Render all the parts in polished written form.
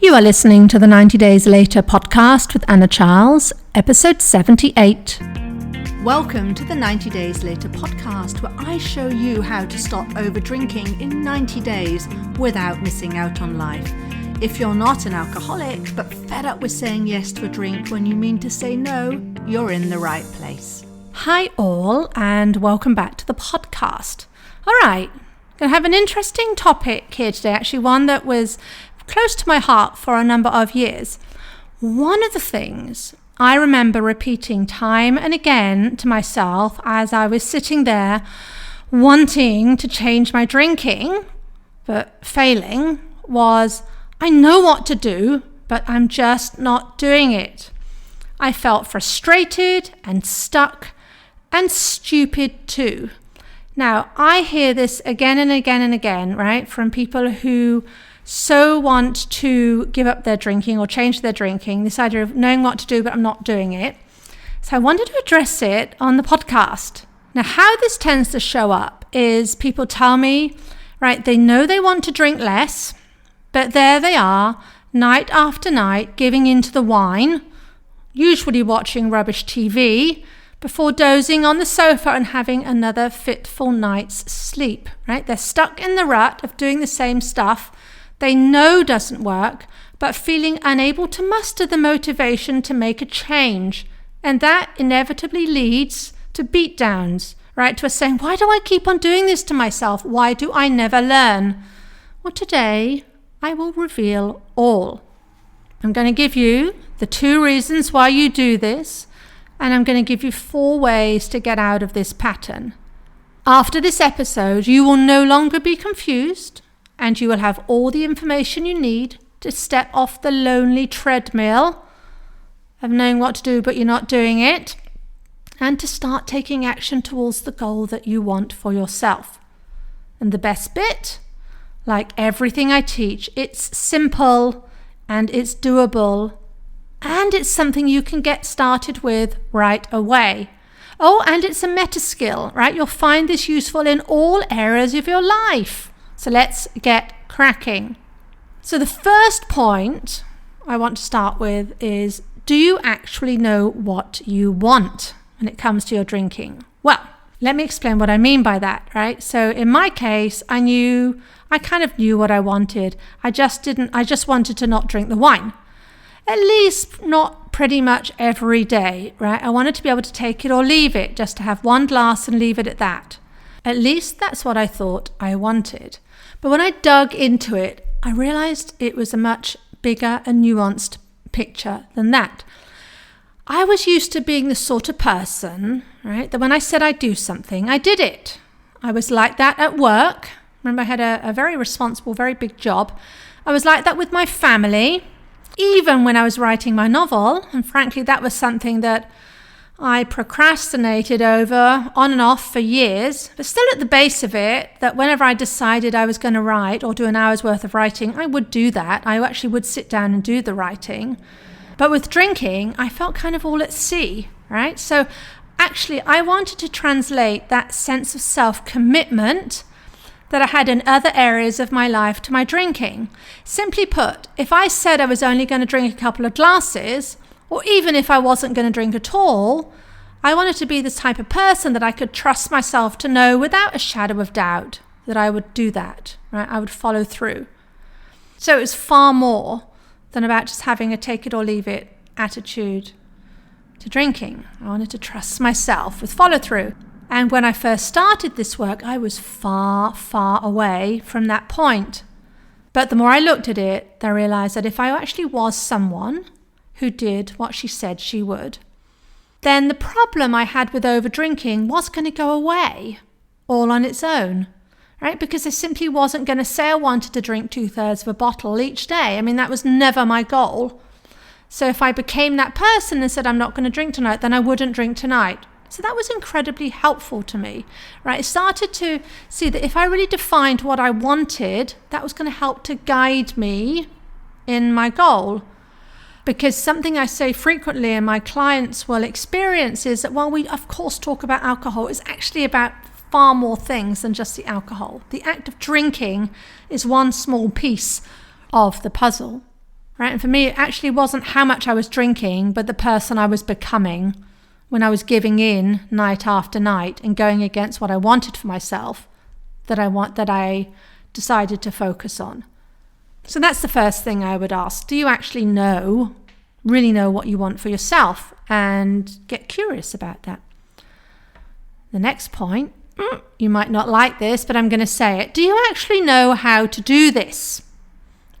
You are listening to the 90 Days Later podcast with Anna Charles, episode 78. Welcome to the 90 Days Later podcast, where I show you how to stop over drinking in 90 days without missing out on life. If you're not an alcoholic, but fed up with saying yes to a drink when you mean to say no, you're in the right place. Hi all, and welcome back to the podcast. All right, going to have an interesting topic here today, actually one that was close to my heart for a number of years. One of the things I remember repeating time and again to myself as I was sitting there wanting to change my drinking, but failing, was I know what to do, but I'm just not doing it. I felt frustrated and stuck and stupid too. Now, I hear this again and again and again, right, from people who so want to give up their drinking or change their drinking, this idea of knowing what to do, but I'm not doing it. So I wanted to address it on the podcast. Now, how this tends to show up is people tell me, right, they know they want to drink less, but there they are, night after night, giving into the wine, usually watching rubbish TV, before dozing on the sofa and having another fitful night's sleep, right? They're stuck in the rut of doing the same stuff they know doesn't work, but feeling unable to muster the motivation to make a change. And that inevitably leads to beatdowns, right? To us saying, why do I keep on doing this to myself? Why do I never learn? Well, today I will reveal all. I'm going to give you the 2 reasons why you do this, and I'm going to give you 4 ways to get out of this pattern. After this episode, you will no longer be confused, and you will have all the information you need to step off the lonely treadmill of knowing what to do but you're not doing it, and to start taking action towards the goal that you want for yourself. And the best bit, like everything I teach, it's simple and it's doable, and it's something you can get started with right away. Oh, and it's a meta skill, right? You'll find this useful in all areas of your life. So let's get cracking. So the first point I want to start with is, do you actually know what you want when it comes to your drinking? Well, let me explain what I mean by that, right? So in my case, I kind of knew what I wanted. I just wanted to not drink the wine. At least not pretty much every day, right? I wanted to be able to take it or leave it, just to have one glass and leave it at that. At least that's what I thought I wanted. But when I dug into it, I realized it was a much bigger and nuanced picture than that. I was used to being the sort of person, right, that when I said I'd do something, I did it. I was like that at work. Remember, I had a very responsible, very big job. I was like that with my family, even when I was writing my novel. And frankly, that was something that I procrastinated over on and off for years, but still at the base of it, that whenever I decided I was going to write or do an hour's worth of writing, I would do that. I actually would sit down and do the writing. But with drinking, I felt kind of all at sea, right? So actually, I wanted to translate that sense of self-commitment that I had in other areas of my life to my drinking. Simply put, if I said I was only going to drink a couple of glasses, or even if I wasn't going to drink at all, I wanted to be this type of person that I could trust myself to know without a shadow of doubt that I would do that, right? I would follow through. So it was far more than about just having a take it or leave it attitude to drinking. I wanted to trust myself with follow through. And when I first started this work, I was far, far away from that point. But the more I looked at it, I realized that if I actually was someone who did what she said she would, then the problem I had with over drinking was going to go away all on its own, right? Because I simply wasn't going to say I wanted to drink 2/3 of a bottle each day. I mean, that was never my goal. So if I became that person and said, I'm not going to drink tonight, then I wouldn't drink tonight. So that was incredibly helpful to me, right? I started to see that if I really defined what I wanted, that was going to help to guide me in my goal. Because something I say frequently and my clients will experience is that while we of course talk about alcohol, it's actually about far more things than just the alcohol. The act of drinking is one small piece of the puzzle. right? And for me, it actually wasn't how much I was drinking, but the person I was becoming when I was giving in night after night and going against what I wanted for myself that I decided to focus on. So that's the first thing I would ask. Do you actually really know what you want for yourself? And get curious about that. The next point, you might not like this, but I'm going to say it. Do you actually know how to do this?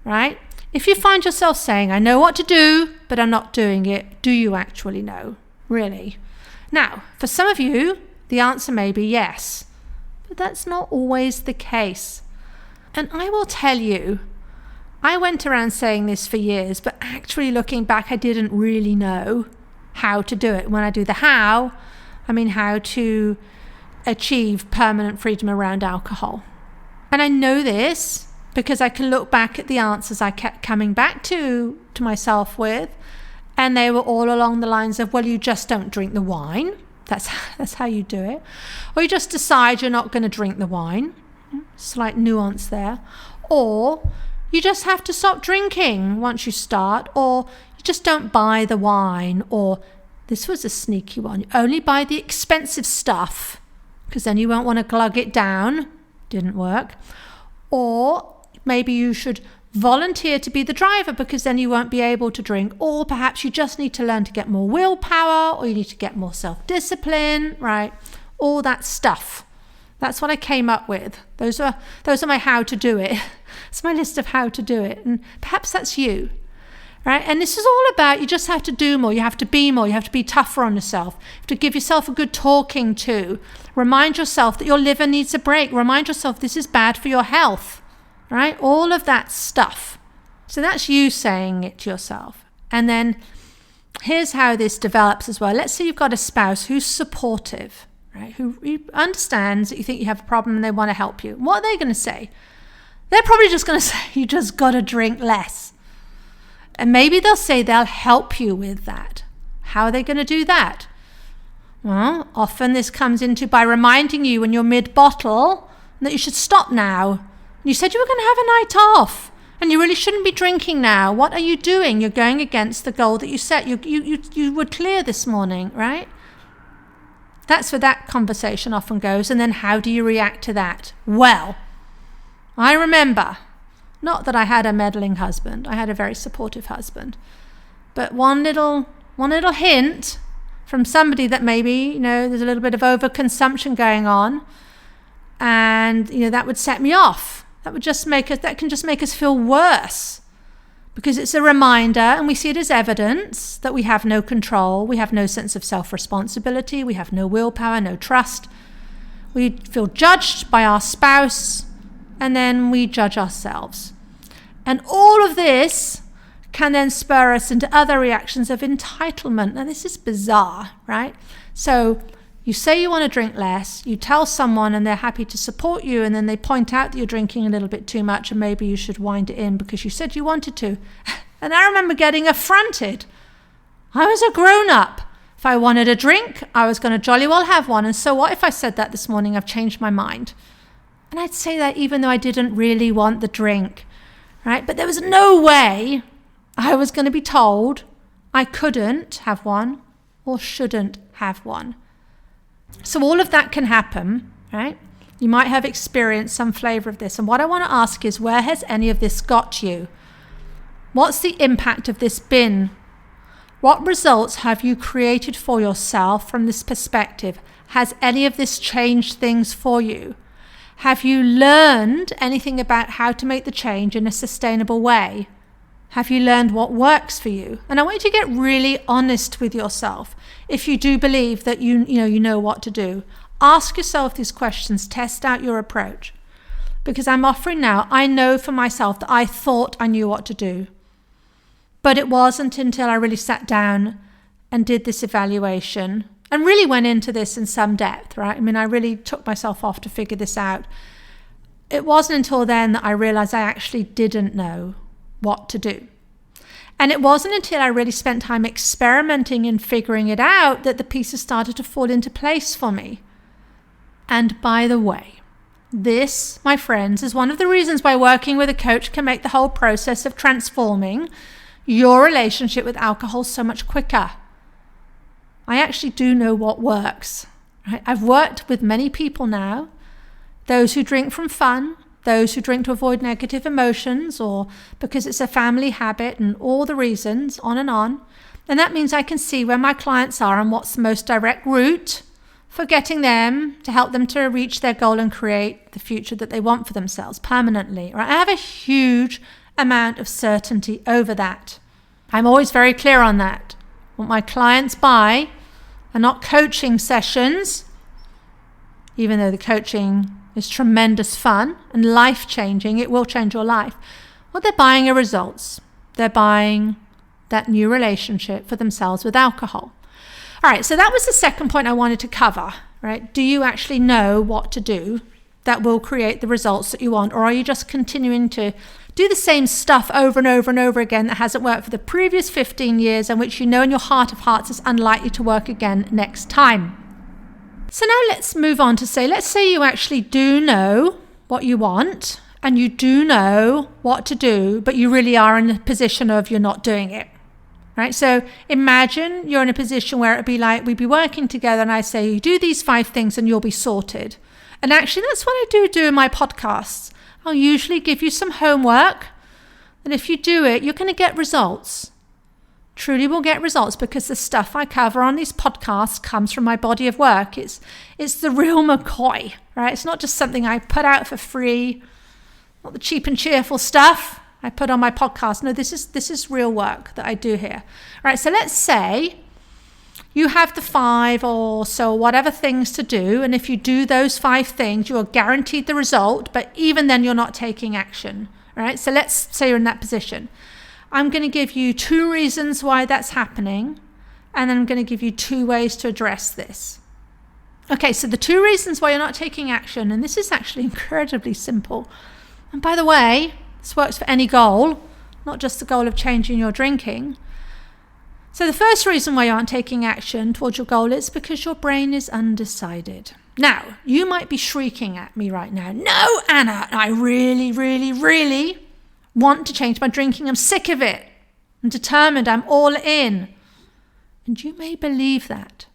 Right? If you find yourself saying, I know what to do, but I'm not doing it, do you actually know? Really? Now, for some of you, the answer may be yes, but that's not always the case. And I will tell you, I went around saying this for years, but actually looking back, I didn't really know how to do it. When I do the how, I mean how to achieve permanent freedom around alcohol. And I know this because I can look back at the answers I kept coming back to myself with, and they were all along the lines of, well, you just don't drink the wine. That's how you do it. Or you just decide you're not going to drink the wine. Slight nuance there. Or you just have to stop drinking once you start, or you just don't buy the wine, or this was a sneaky one, you only buy the expensive stuff because then you won't want to glug it down. Didn't work. Or maybe you should volunteer to be the driver because then you won't be able to drink. Or perhaps you just need to learn to get more willpower, or you need to get more self-discipline, right? All that stuff. That's what I came up with. Those are my how to do it. It's my list of how to do it. And perhaps that's you, right? And this is all about, you just have to do more. You have to be more. You have to be tougher on yourself. You have to give yourself a good talking to. Remind yourself that your liver needs a break. Remind yourself this is bad for your health, right? All of that stuff. So that's you saying it to yourself. And then here's how this develops as well. Let's say you've got a spouse who's supportive, right? Who understands that you think you have a problem and they want to help you. What are they going to say? They're probably just going to say, you just got to drink less. And maybe they'll say they'll help you with that. How are they going to do that? Well, often this comes into by reminding you when you're mid-bottle that you should stop now. You said you were going to have a night off and you really shouldn't be drinking now. What are you doing? You're going against the goal that you set. You were clear this morning, right? That's where that conversation often goes. And then how do you react to that? Well, I remember, not that I had a meddling husband. I had a very supportive husband. But one little hint from somebody that maybe, there's a little bit of overconsumption going on, and, that would set me off. That can just make us feel worse, because it's a reminder, and we see it as evidence that we have no control, we have no sense of self-responsibility, we have no willpower, no trust. We feel judged by our spouse, and then we judge ourselves. And all of this can then spur us into other reactions of entitlement. Now, this is bizarre, right? So you say you want to drink less, you tell someone and they're happy to support you, and then they point out that you're drinking a little bit too much and maybe you should wind it in because you said you wanted to. And I remember getting affronted. I was a grown-up. If I wanted a drink, I was going to jolly well have one. And so what if I said that this morning? I've changed my mind. And I'd say that even though I didn't really want the drink, right? But there was no way I was going to be told I couldn't have one or shouldn't have one. So all of that can happen, right? You might have experienced some flavor of this. And what I want to ask is, where has any of this got you? What's the impact of this been? What results have you created for yourself from this perspective? Has any of this changed things for you? Have you learned anything about how to make the change in a sustainable way? Have you learned what works for you? And I want you to get really honest with yourself. If you do believe that you know what to do, ask yourself these questions, test out your approach. Because I'm offering now, I know for myself that I thought I knew what to do. But it wasn't until I really sat down and did this evaluation and really went into this in some depth, right? I mean, I really took myself off to figure this out. It wasn't until then that I realized I actually didn't know what to do. And it wasn't until I really spent time experimenting and figuring it out that the pieces started to fall into place for me. And by the way, this, my friends, is one of the reasons why working with a coach can make the whole process of transforming your relationship with alcohol so much quicker. I actually do know what works. Right? I've worked with many people now, those who drink from fun, those who drink to avoid negative emotions or because it's a family habit and all the reasons, on and on. And that means I can see where my clients are and what's the most direct route for getting them to help them to reach their goal and create the future that they want for themselves permanently. Right? I have a huge amount of certainty over that. I'm always very clear on that. What my clients buy are not coaching sessions, even though the coaching is tremendous fun and life-changing. It will change your life. What they're buying are results. They're buying that new relationship for themselves with alcohol. All right, so that was the second point I wanted to cover, right? Do you actually know what to do that will create the results that you want? Or are you just continuing to do the same stuff over and over and over again that hasn't worked for the previous 15 years and which you know in your heart of hearts is unlikely to work again next time? So now let's move on to let's say you actually do know what you want and you do know what to do, but you really are in a position of you're not doing it. Right? So imagine you're in a position where it'd be like we'd be working together and I say, you do these 5 things and you'll be sorted. And actually that's what I do in my podcasts. I'll usually give you some homework. And if you do it, you're going to get results. Truly will get results because the stuff I cover on these podcasts comes from my body of work. It's the real McCoy, right? It's not just something I put out for free, not the cheap and cheerful stuff I put on my podcast. No, this is real work that I do here. All right, so let's say you have the 5 or so whatever things to do, and if you do those 5 things, you are guaranteed the result, but even then you're not taking action. All right, so let's say you're in that position. I'm going to give you 2 reasons why that's happening, and then I'm going to give you 2 ways to address this. Okay, so the 2 reasons why you're not taking action, and this is actually incredibly simple. And by the way, this works for any goal, not just the goal of changing your drinking. So the first reason why you aren't taking action towards your goal is because your brain is undecided. Now, you might be shrieking at me right now, no, Anna, I really, really, really want to change my drinking. I'm sick of it. I'm determined. I'm all in. And you may believe that.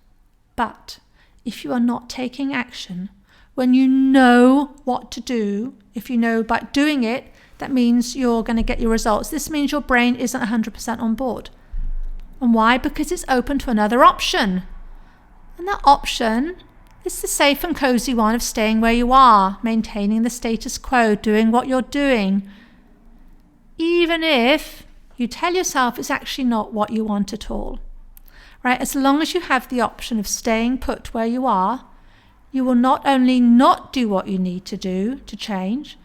But if you are not taking action, when you know what to do, if you know by doing it, that means you're going to get your results. This means your brain isn't 100% on board. And why? Because it's open to another option. And that option is the safe and cozy one of staying where you are, maintaining the status quo, doing what you're doing. Even if you tell yourself it's actually not what you want at all. Right? As long as you have the option of staying put where you are, you will not only not do what you need to do to change,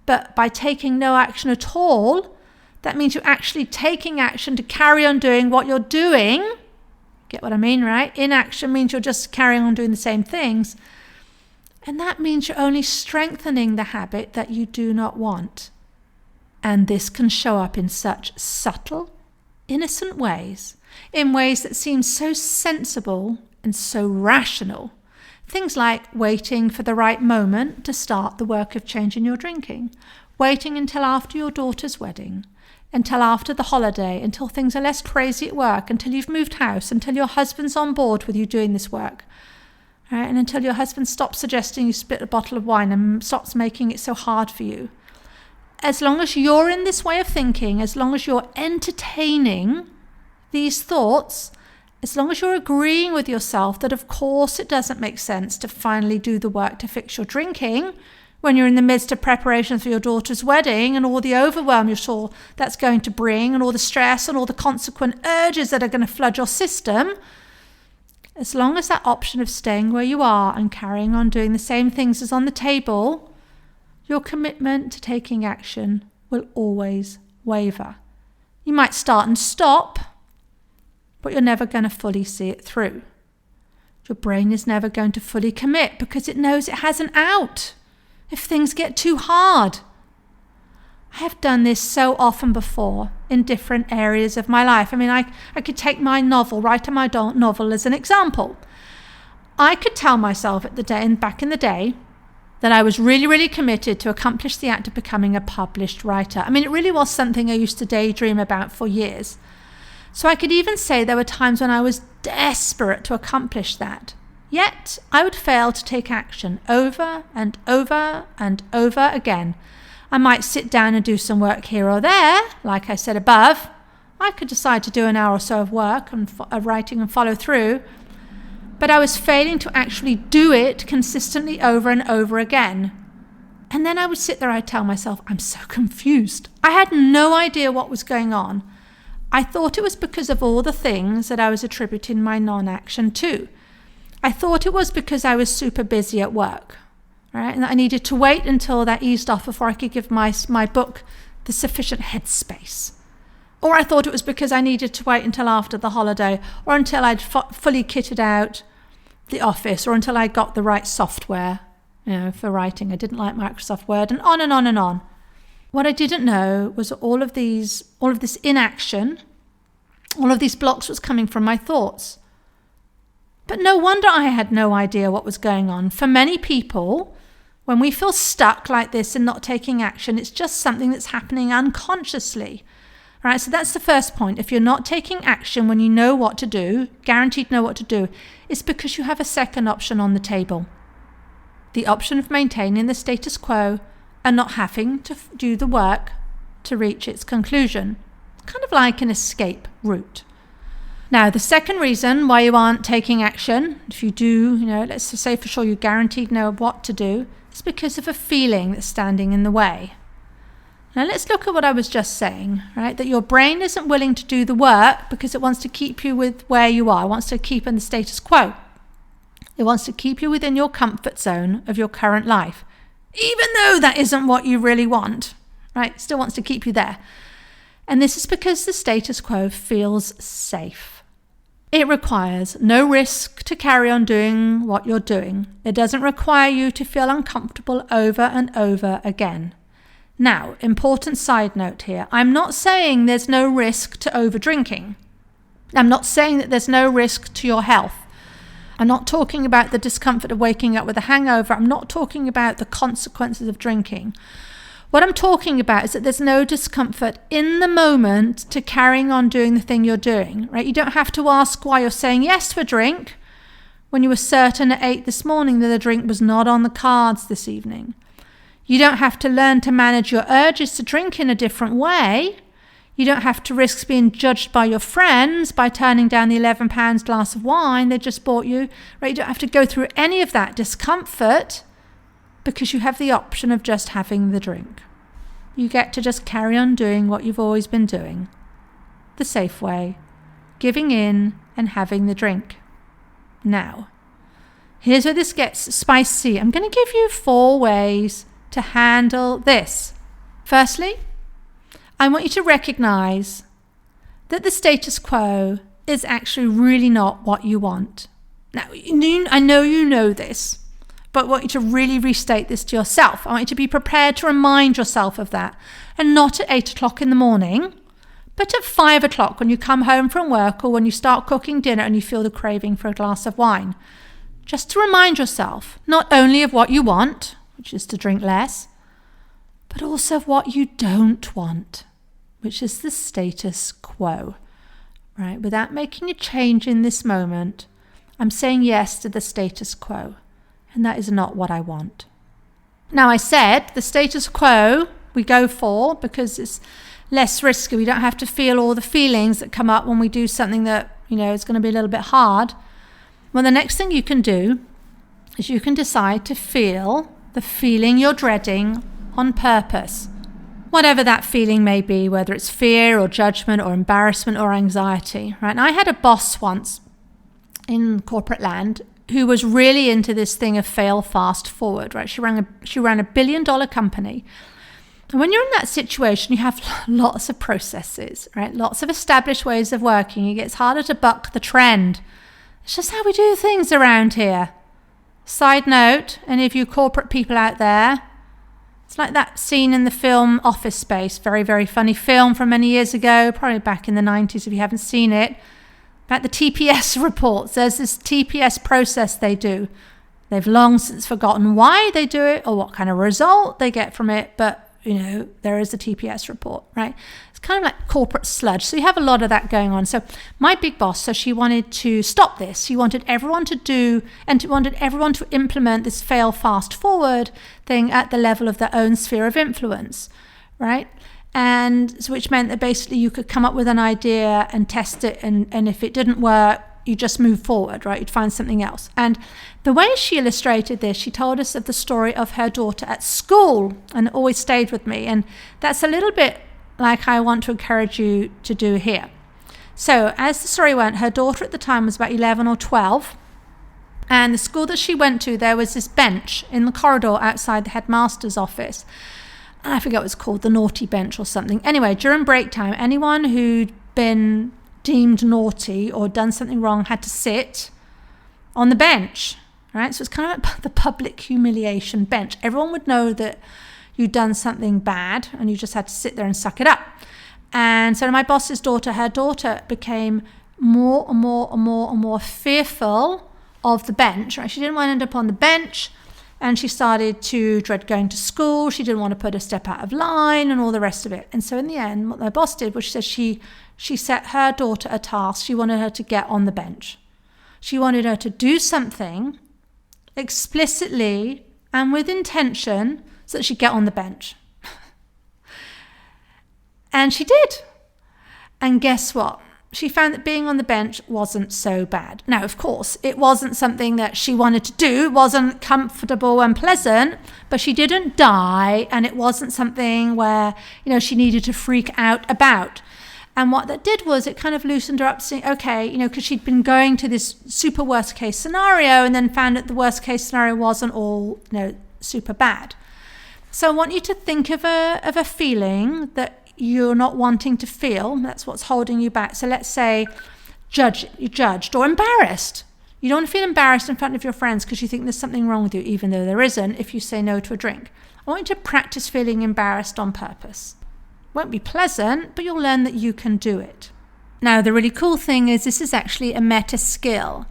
but by taking no action at all, that means you're actually taking action to carry on doing what you're doing. Get what I mean, right? Inaction means you're just carrying on doing the same things. And that means you're only strengthening the habit that you do not want. And this can show up in such subtle, innocent ways, in ways that seem so sensible and so rational. Things like waiting for the right moment to start the work of changing your drinking, waiting until after your daughter's wedding, until after the holiday, until things are less crazy at work, until you've moved house, until your husband's on board with you doing this work, right? And until your husband stops suggesting you split a bottle of wine and stops making it so hard for you. As long as you're in this way of thinking, as long as you're entertaining these thoughts, as long as you're agreeing with yourself that of course it doesn't make sense to finally do the work to fix your drinking when you're in the midst of preparations for your daughter's wedding and all the overwhelm you're sure that's going to bring and all the stress and all the consequent urges that are going to flood your system, as long as that option of staying where you are and carrying on doing the same things as on the table, your commitment to taking action will always waver. You might start and stop, but you're never going to fully see it through. Your brain is never going to fully commit because it knows it has an out if things get too hard. I have done this so often before in different areas of my life. I mean, I could take my novel, writing my novel as an example. I could tell myself back in the day, that I was really, really committed to accomplish the act of becoming a published writer. I mean, it really was something I used to daydream about for years. So I could even say there were times when I was desperate to accomplish that. Yet I would fail to take action over and over and over again. I might sit down and do some work here or there, like I said above. I could decide to do an hour or so of work and writing and follow through. But I was failing to actually do it consistently over and over again. And then I would sit there, I'd tell myself, I'm so confused. I had no idea what was going on. I thought it was because of all the things that I was attributing my non-action to. I thought it was because I was super busy at work, right? And that I needed to wait until that eased off before I could give my book the sufficient headspace. Or I thought it was because I needed to wait until after the holiday, or until I'd fully kitted out the office, or until I got the right software, for writing. I didn't like Microsoft Word, and on and on and on. What I didn't know was all of this inaction, all of these blocks was coming from my thoughts. But no wonder I had no idea what was going on. For many people, when we feel stuck like this and not taking action, it's just something that's happening unconsciously. Right, so that's the first point. If you're not taking action when you know what to do, guaranteed know what to do, it's because you have a second option on the table. The option of maintaining the status quo and not having to do the work to reach its conclusion. It's kind of like an escape route. Now, the second reason why you aren't taking action, if you do, let's just say for sure you guaranteed know what to do, is because of a feeling that's standing in the way. Now let's look at what I was just saying, right? That your brain isn't willing to do the work because it wants to keep you with where you are. It wants to keep in the status quo. It wants to keep you within your comfort zone of your current life, even though that isn't what you really want, right? It still wants to keep you there. And this is because the status quo feels safe. It requires no risk to carry on doing what you're doing. It doesn't require you to feel uncomfortable over and over again. Now, important side note here. I'm not saying there's no risk to over-drinking. I'm not saying that there's no risk to your health. I'm not talking about the discomfort of waking up with a hangover. I'm not talking about the consequences of drinking. What I'm talking about is that there's no discomfort in the moment to carrying on doing the thing you're doing, right? You don't have to ask why you're saying yes to a drink when you were certain at 8 this morning that a drink was not on the cards this evening. You don't have to learn to manage your urges to drink in a different way. You don't have to risk being judged by your friends by turning down the £11 glass of wine they just bought you. Right? You don't have to go through any of that discomfort because you have the option of just having the drink. You get to just carry on doing what you've always been doing. The safe way. Giving in and having the drink. Now, here's where this gets spicy. I'm going to give you 4 ways to handle this. Firstly, I want you to recognize that the status quo is actually really not what you want. Now, I know you know this, but I want you to really restate this to yourself. I want you to be prepared to remind yourself of that. And not at 8 o'clock in the morning, but at 5 o'clock when you come home from work or when you start cooking dinner and you feel the craving for a glass of wine. Just to remind yourself not only of what you want, which is to drink less, but also of what you don't want, which is the status quo, right? Without making a change in this moment, I'm saying yes to the status quo, and that is not what I want. Now, I said the status quo we go for because it's less risky. We don't have to feel all the feelings that come up when we do something that, is going to be a little bit hard. Well, the next thing you can do is you can decide to feel the feeling you're dreading on purpose. Whatever that feeling may be, whether it's fear or judgment or embarrassment or anxiety, right? And I had a boss once in corporate land who was really into this thing of fail fast forward, right? She ran a $1 billion company. And when you're in that situation, you have lots of processes, right? Lots of established ways of working. It gets harder to buck the trend. It's just how we do things around here. Side note, any of you corporate people out there, it's like that scene in the film Office Space, very, very funny film from many years ago, probably back in the 90s if you haven't seen it, about the TPS reports. There's this TPS process they do. They've long since forgotten why they do it or what kind of result they get from it, but there is a TPS report, right? It's kind of like corporate sludge. So you have a lot of that going on. So my big boss, so she wanted to stop this. She wanted everyone to do, and wanted everyone to implement this fail fast forward thing at the level of their own sphere of influence, right? And so which meant that basically you could come up with an idea and test it. And if it didn't work, you just move forward, right? You'd find something else. And the way she illustrated this, she told us of the story of her daughter at school, and it always stayed with me. And that's a little bit like I want to encourage you to do here. So as the story went, her daughter at the time was about 11 or 12. And the school that she went to, there was this bench in the corridor outside the headmaster's office. I forget what it's called, the naughty bench or something. Anyway, during break time, anyone who'd been deemed naughty or done something wrong had to sit on the bench, right? So it's kind of like the public humiliation bench. Everyone would know that you'd done something bad and you just had to sit there and suck it up. And so my boss's daughter, her daughter became more and more fearful of the bench, right? She didn't want to end up on the bench, and she started to dread going to school. She didn't want to put a step out of line and all the rest of it. And so in the end, what my boss did was she said she set her daughter a task. She wanted her to get on the bench. She wanted her to do something explicitly and with intention so that she'd get on the bench. And she did. And guess what? She found that being on the bench wasn't so bad. Now, of course, it wasn't something that she wanted to do. It wasn't comfortable and pleasant, but she didn't die, and it wasn't something where, she needed to freak out about. And what that did was it kind of loosened her up, saying, okay, because she'd been going to this super worst case scenario and then found that the worst case scenario wasn't all, super bad. So I want you to think of a feeling that you're not wanting to feel. That's what's holding you back. So let's say you're judged or embarrassed. You don't want to feel embarrassed in front of your friends because you think there's something wrong with you, even though there isn't, if you say no to a drink. I want you to practice feeling embarrassed on purpose. Won't be pleasant, but you'll learn that you can do it. Now, the really cool thing is this is actually a meta skill,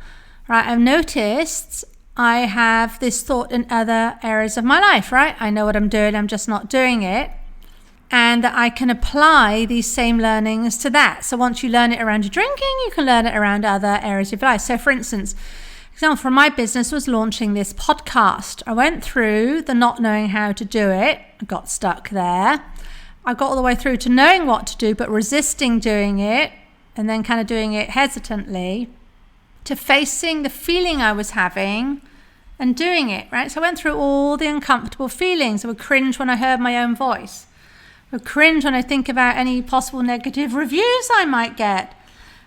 right? I've noticed I have this thought in other areas of my life, right? I know what I'm doing, I'm just not doing it. And that I can apply these same learnings to that. So once you learn it around your drinking, you can learn it around other areas of your life. So for instance, example from my business was launching this podcast. I went through the not knowing how to do it. I got stuck there. I got all the way through to knowing what to do, but resisting doing it, and then kind of doing it hesitantly, to facing the feeling I was having and doing it, right? So I went through all the uncomfortable feelings. I would cringe when I heard my own voice. I would cringe when I think about any possible negative reviews I might get,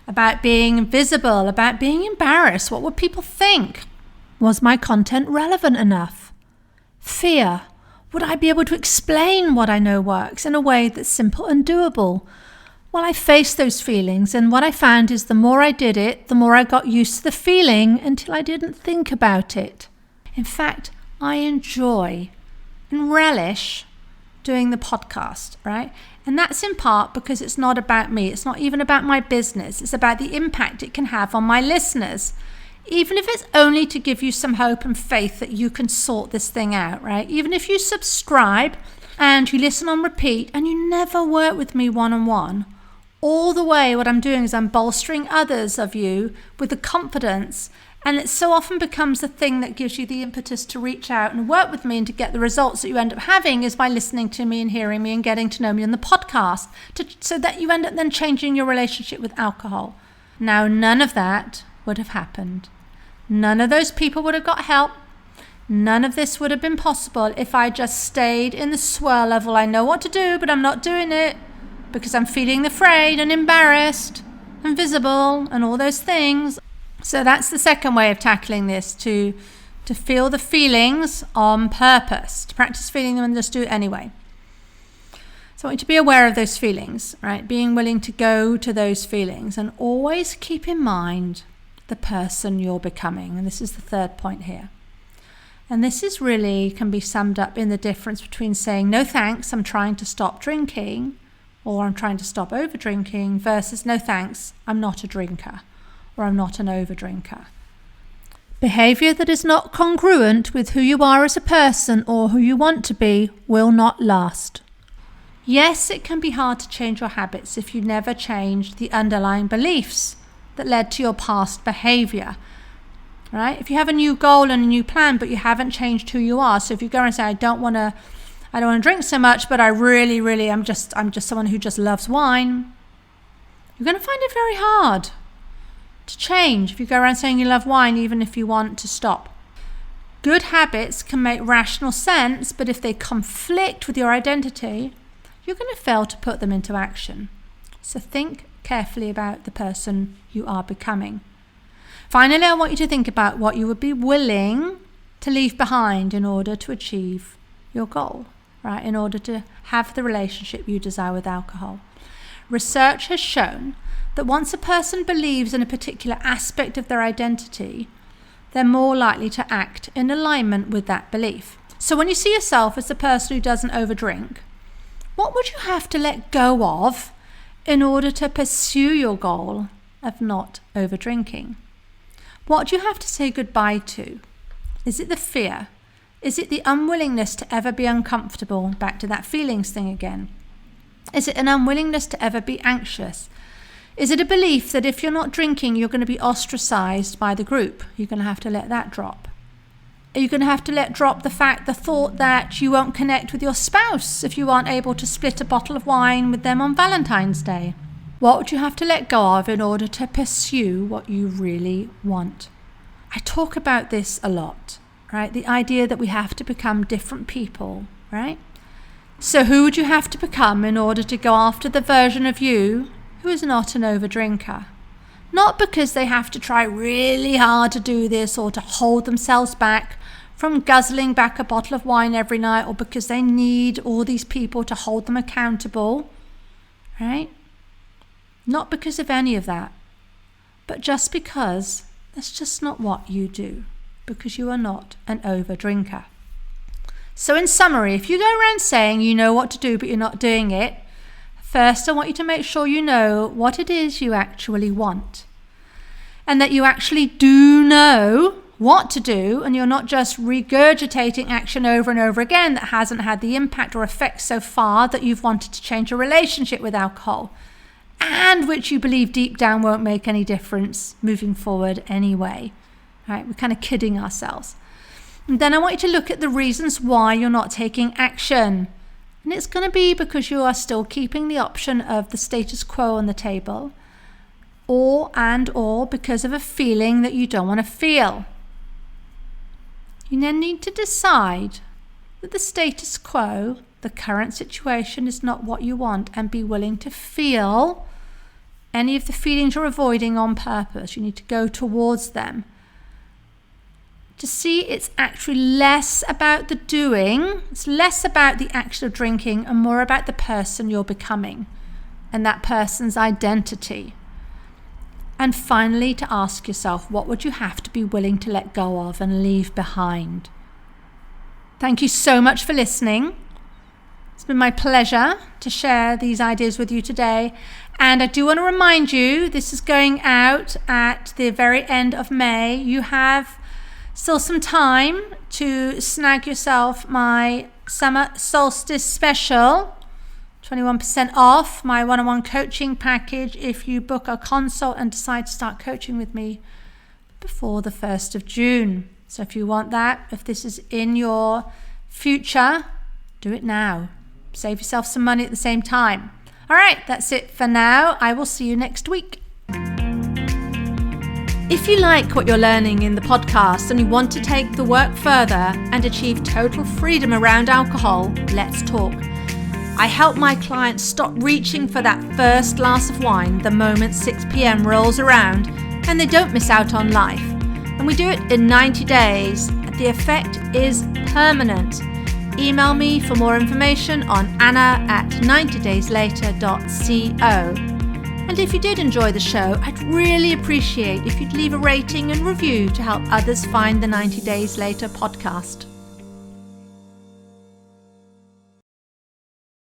about being invisible, about being embarrassed. What would people think? Was my content relevant enough? Fear. Would I be able to explain what I know works in a way that's simple and doable? Well, I faced those feelings, and what I found is the more I did it, the more I got used to the feeling until I didn't think about it. In fact, I enjoy and relish doing the podcast, right? And that's in part because it's not about me. It's not even about my business. It's about the impact it can have on my listeners. Even if it's only to give you some hope and faith that you can sort this thing out, right? Even if you subscribe and you listen on repeat and you never work with me one-on-one, all the way what I'm doing is I'm bolstering others of you with the confidence. And it so often becomes the thing that gives you the impetus to reach out and work with me and to get the results that you end up having is by listening to me and hearing me and getting to know me on the podcast, so that you end up then changing your relationship with alcohol. Now, none of that would have happened. None of those people would have got help. None of this would have been possible if I just stayed in the swirl level. I know what to do, but I'm not doing it because I'm feeling afraid and embarrassed and visible and all those things. So that's the second way of tackling this, to feel the feelings on purpose, to practice feeling them and just do it anyway. So I want you to be aware of those feelings, right? Being willing to go to those feelings and always keep in mind the person you're becoming. And this is the third point here. And this is really can be summed up in the difference between saying, no thanks, I'm trying to stop drinking, or I'm trying to stop over drinking, versus no thanks, I'm not a drinker, or I'm not an over drinker. Behaviour that is not congruent with who you are as a person or who you want to be will not last. Yes, it can be hard to change your habits if you never change the underlying beliefs that led to your past behaviour. Right? If you have a new goal and a new plan, but you haven't changed who you are. So if you go and say, I don't want to drink so much, but I really, I'm just someone who just loves wine, you're going to find it very hard to change if you go around saying you love wine, even if you want to stop. Good habits can make rational sense, but if they conflict with your identity, you're going to fail to put them into action. So think carefully about the person you are becoming. Finally, I want you to think about what you would be willing to leave behind in order to achieve your goal, right? In order to have the relationship you desire with alcohol. Research has shown that once a person believes in a particular aspect of their identity, they're more likely to act in alignment with that belief. So when you see yourself as the person who doesn't overdrink, what would you have to let go of in order to pursue your goal of not overdrinking? What do you have to say goodbye to? Is it the fear? Is it the unwillingness to ever be uncomfortable? Back to that feelings thing again. Is it an unwillingness to ever be anxious? Is it a belief that if you're not drinking, you're going to be ostracized by the group? You're going to have to let that drop. Are you going to have to let drop the thought that you won't connect with your spouse if you aren't able to split a bottle of wine with them on Valentine's Day? What would you have to let go of in order to pursue what you really want? I talk about this a lot, right? The idea that we have to become different people, right? So who would you have to become in order to go after the version of you who is not an overdrinker? Not because they have to try really hard to do this or to hold themselves back from guzzling back a bottle of wine every night, or because they need all these people to hold them accountable, right? Not because of any of that, but just because that's just not what you do, because you are not an overdrinker. So in summary, if you go around saying you know what to do but you're not doing it, first I want you to make sure you know what it is you actually want, and that you actually do know what to do, and you're not just regurgitating action over and over again that hasn't had the impact or effect so far that you've wanted to change your relationship with alcohol, and which you believe deep down won't make any difference moving forward anyway. Right? We're kind of kidding ourselves. And then I want you to look at the reasons why you're not taking action. And it's going to be because you are still keeping the option of the status quo on the table, or because of a feeling that you don't want to feel. You then need to decide that the status quo, the current situation, is not what you want, and be willing to feel any of the feelings you're avoiding on purpose. You need to go towards them. To see it's actually less about the doing, it's less about the action of drinking and more about the person you're becoming and that person's identity. And finally, to ask yourself, what would you have to be willing to let go of and leave behind? Thank you so much for listening. It's been my pleasure to share these ideas with you today. And I do want to remind you, this is going out at the very end of May. You have still some time to snag yourself my summer solstice special, 21% off my one-on-one coaching package if you book a consult and decide to start coaching with me before the 1st of June. So if you want that, if this is in your future, do it now. Save yourself some money at the same time. All right, that's it for now. I will see you next week. If you like what you're learning in the podcast and you want to take the work further and achieve total freedom around alcohol, let's talk. I help my clients stop reaching for that first glass of wine the moment 6 p.m. rolls around and they don't miss out on life. And we do it in 90 days. The effect is permanent. Email me for more information on anna@90dayslater.co. And if you did enjoy the show, I'd really appreciate if you'd leave a rating and review to help others find the 90 Days Later podcast.